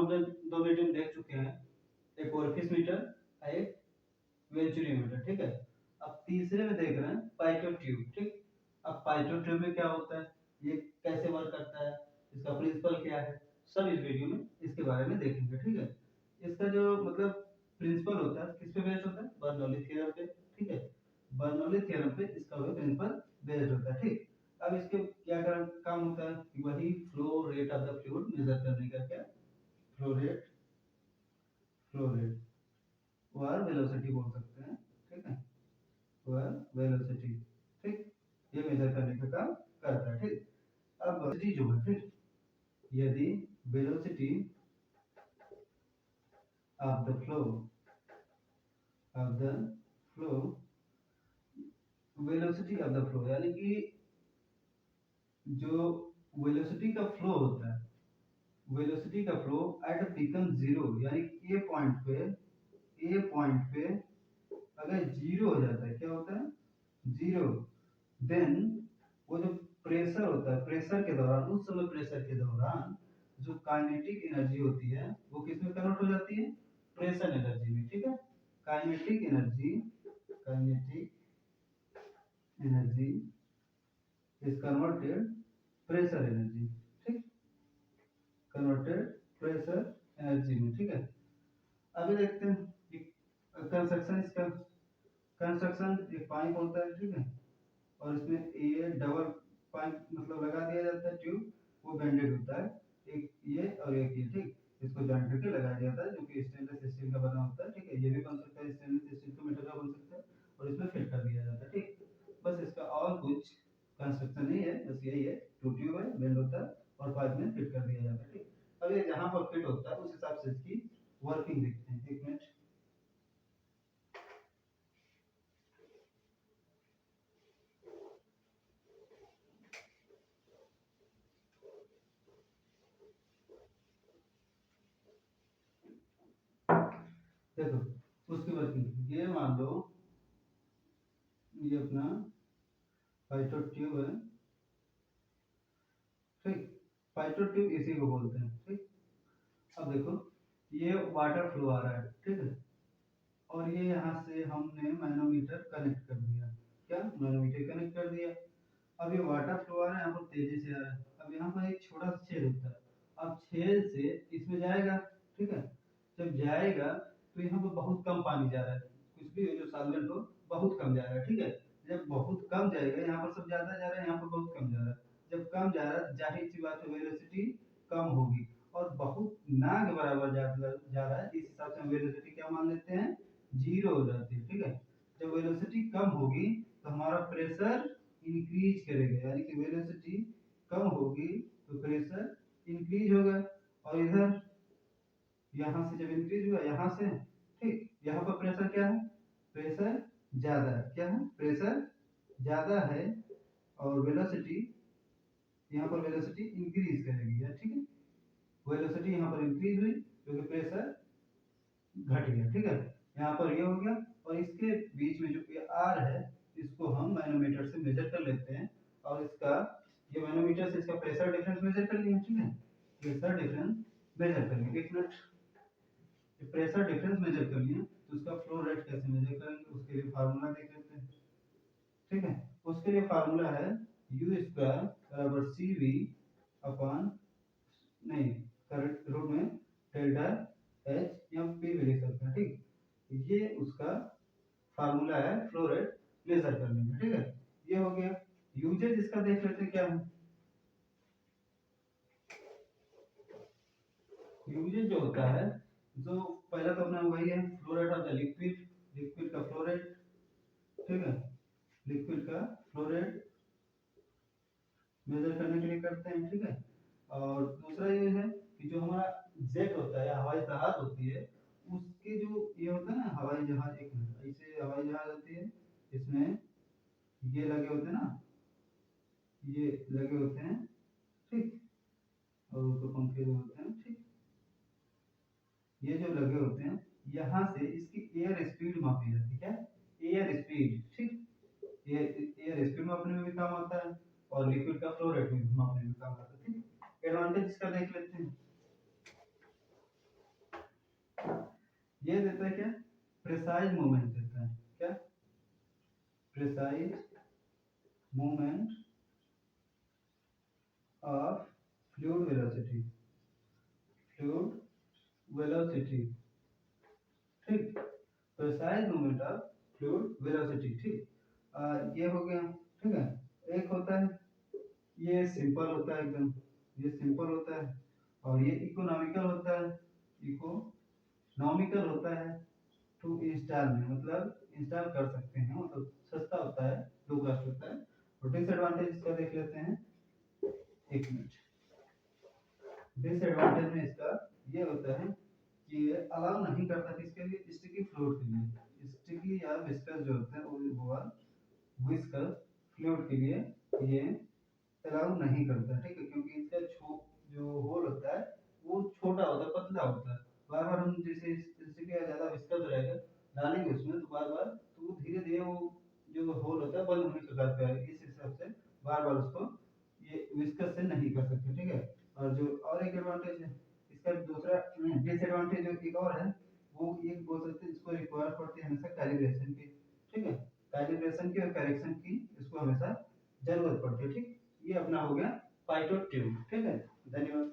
हम दो मीडियम देख चुके हैं, एक ओरिफिस मीटर, एक वेंचुरियोमीटर, ठीक है। अब तीसरे में देख रहे हैं पाइटो ट्यूब, ठीक। अब पाइटो ट्यूब में क्या होता है, ये कैसे वर्क करता है, इसका प्रिंसिपल क्या है, सब इस वीडियो में इसके बारे में देखेंगे, ठीक है। इसका जो मतलब प्रिंसिपल होता है किस पे बेस्ड होता है, बर्नौली थ्योरम पे, ठीक है। बर्नौली थ्योरम पे इसका वो प्रिंसिपल बेस्ड होता है, ठीक। अब इसके क्या काम होता है कि वही flow rate of the fluid measure करने का, क्या फ्लो रेट और वेलोसिटी बोल सकते हैं, ठीक है, और वेलोसिटी, ठीक, ये मेजर करने का काम करता है, ठीक। अब वेलोसिटी जो है, ठीक, यदि velocity of the flow velocity of the flow यानी कि जो वेलोसिटी का फ्लो होता है, वेलोसिटी का फ्लो एट बिकम जीरो, यानी ए पॉइंट पे अगर जीरो हो जाता है, क्या होता है जीरो, देन वो जो प्रेशर होता है, प्रेशर के दौरान, उस समय प्रेशर के दौरान जो काइनेटिक एनर्जी होती है वो किस में कन्वर्ट हो जाती है, प्रेशर एनर्जी में, ठीक है। Kinetic energy is converted pressure energy, ठीक, कन्वर्टेड प्रेशर एनर्जी में, ठीक है। अभी देखते हैं कि कंस्ट्रक्शन एक पाइप होता है, ठीक है, और इसमें ये डबल पाइप मतलब लगा दिया जाता है ट्यूब, वो बेंडेड होता है, एक ये और एक ये, ठीक, इसको जॉइंट करके लगाया जाता है, जो कि स्टेनलेस स्टील का बना होता है, ठीक है। ये भी बन सकता है स्टेनलेस स्टील का मेटल का बन सकता है, और इसमें फिट कर दिया जाता है, ठीक। बस इसका और कुछ कंस्ट्रक्शन नहीं है, बस यही है, टू ट्यूब है, बेंड होता है और पाइप में फिट कर दिया जाता है, ठीक। अब ये जहां पर फिट होता है उस हिसाब से इसकी वर्किंग देखते हैं, एक मिनट। देखो उसकी वर्किंग, ये मान लो ये अपना पाइटो ट्यूब है, ठीक, पाइटो ट्यूब इसी को बोलते हैं, ठीक। अब देखो ये वाटर फ्लो आ रहा है, ठीक है, और ये यहाँ से हमने मैनोमीटर कनेक्ट कर दिया, क्या मैनोमीटर कनेक्ट कर दिया। अब ये वाटर फ्लो आ रहा है, यहाँ पर तेजी से आ रहा है, अब यहाँ पर एक छोटा सा छेद होता है, अब छेद से इसमें जाएगा, ठीक है। जब जाएगा तो यहाँ पर बहुत कम पानी जा रहा है, कुछ भी हो जो सॉल्वेंट हो बहुत कम जा रहा है, ठीक है। जब बहुत कम जाएगा, यहाँ पर सब ज्यादा जा रहा है, यहाँ पर बहुत कम जा रहा है, जब कम जा रहा है जाहिर सी बात है वेलोसिटी कम होगी, और बहुत ना के बराबर जा रहा है, इस हिसाब से हम वेलोसिटी क्या मान लेते हैं, जीरो हो जाती है, ठीक है। जब वेलोसिटी कम होगी तो हमारा प्रेशर इंक्रीज करेगा, यानी कि वेलोसिटी कम होगी तो प्रेशर इंक्रीज होगा, और इधर यहाँ से जब इंक्रीज हुआ यहाँ से, ठीक, यहाँ पर प्रेशर क्या है, प्रेशर ज्यादा है, क्या है, प्रेशर ज्यादा है, और वेलोसिटी यहाँ पर वेलोसिटी इंक्रीज करेगी, ठीक है। वेलोसिटी यहाँ पर इंक्रीज हुई क्योंकि प्रेशर घट गया, ठीक है। यहाँ पर ये हो गया, और इसके बीच में जो ये आर है इसको हम मैनोमीटर से मेजर कर लेते हैं, और इसका ये मैनोमीटर से इसका प्रेशर डिफरेंस मेजर कर लिया, ठीक है। प्रेशर डिफरेंस मेजर कर लिया, एक मिनट, प्रेशर डिफरेंस मेजर कर लिया, तो उसका फ्लो रेट कैसे मेजर करेंगे उसके लिए फार्मूला देख लेते हैं, ठीक है। उसके लिए फार्मूला है u स्क्वायर बराबर cv अपॉन, नहीं करंट रूट में डेल्टा एच या पी भी लिख सकते हैं, ठीक। ये उसका फार्मूला है फ्लो रेट मेजर करने का, ठीक है। ये हो गया। यूजेज इसका देख लेते हैं क्या है। यूजेज जो होता है, जो पहला तो अपना वही है flow rate of the liquid, liquid का फ्लो रेट, ठीक है, लिक्विड का फ्लो रेट मेजर करने के लिए करते हैं, ठीक है। और दूसरा ये है कि जो हमारा जेट होता है, हवाई जहाज होती है, उसके जो ये होता है ना हवाई जहाज, एक मिनट, ऐसे हवाई जहाज होती है, इसमें ये लगे होते हैं ना, ये लगे होते हैं, ठीक, और ऊपर पंखे जो होते हैं, ठीक, ये जो लगे होते हैं, यहाँ से इसकी एयर स्पीड मापी जाती है, क्या, एयर स्पीड, ठीक, एयर स्पीड मापने में भी काम आता है, और लिक्विड का फ्लो रेट में मापने में काम आता है, ठीक। एडवांटेज इसका देख लेते हैं। ये देता है क्या, प्रिसाइज मूवमेंट देता है, क्या, precise movement of fluid velocity, fluid velocity, ठीक, precise movement of fluid velocity, ठीक। ये हो गया, ठीक है। एक होता है, ये सिंपल होता है एकदम, ये सिंपल होता है, और ये इकोनॉमिकल होता है, इकोनॉमिकल होता है टू इंस्टॉल में, मतलब इंस्टॉल कर सकते हैं, मतलब सस्ता होता है, लो कॉस्ट होता है। और डिसएडवांटेज इसका देख लेते हैं, एक मिनट। डिसएडवांटेज में इसका ये होता है कि ये अलाउ नहीं करता किसके लिए, स्टिकी फ्लूइड के लिए, स्टिकी या विस्कस जो होते हैं वो हुआ विस्कस फ्लूइड के लिए ये अलाउ नहीं करता, ठीक है, क्योंकि इसका जो होल होता है वो छोटा होता है, पतला होता है। बार बार हम जैसे जैसे कि ज़्यादा विस्कस रहेगा डालेंगे उसमें, तो बार बार तो धीरे धीरे वो जो होल होता है बंद होने के कगार पे आएगा, इस हिसाब से बार बार उसको ये विस्कस से नहीं कर सकते, ठीक है। और जो और एक एडवांटेज है इसका, दूसरा डिसएडवांटेज जो एक और है, वो एक बोल सकते हैं, इसको रिक्वायर पड़ती है हमेशा कैलिब्रेशन की, ठीक है, कैलिब्रेशन की और करेक्शन की इसको हमेशा जरूरत पड़ती है, ठीक। ये अपना हो गया पाइटो ट्यूब, ठीक है। धन्यवाद।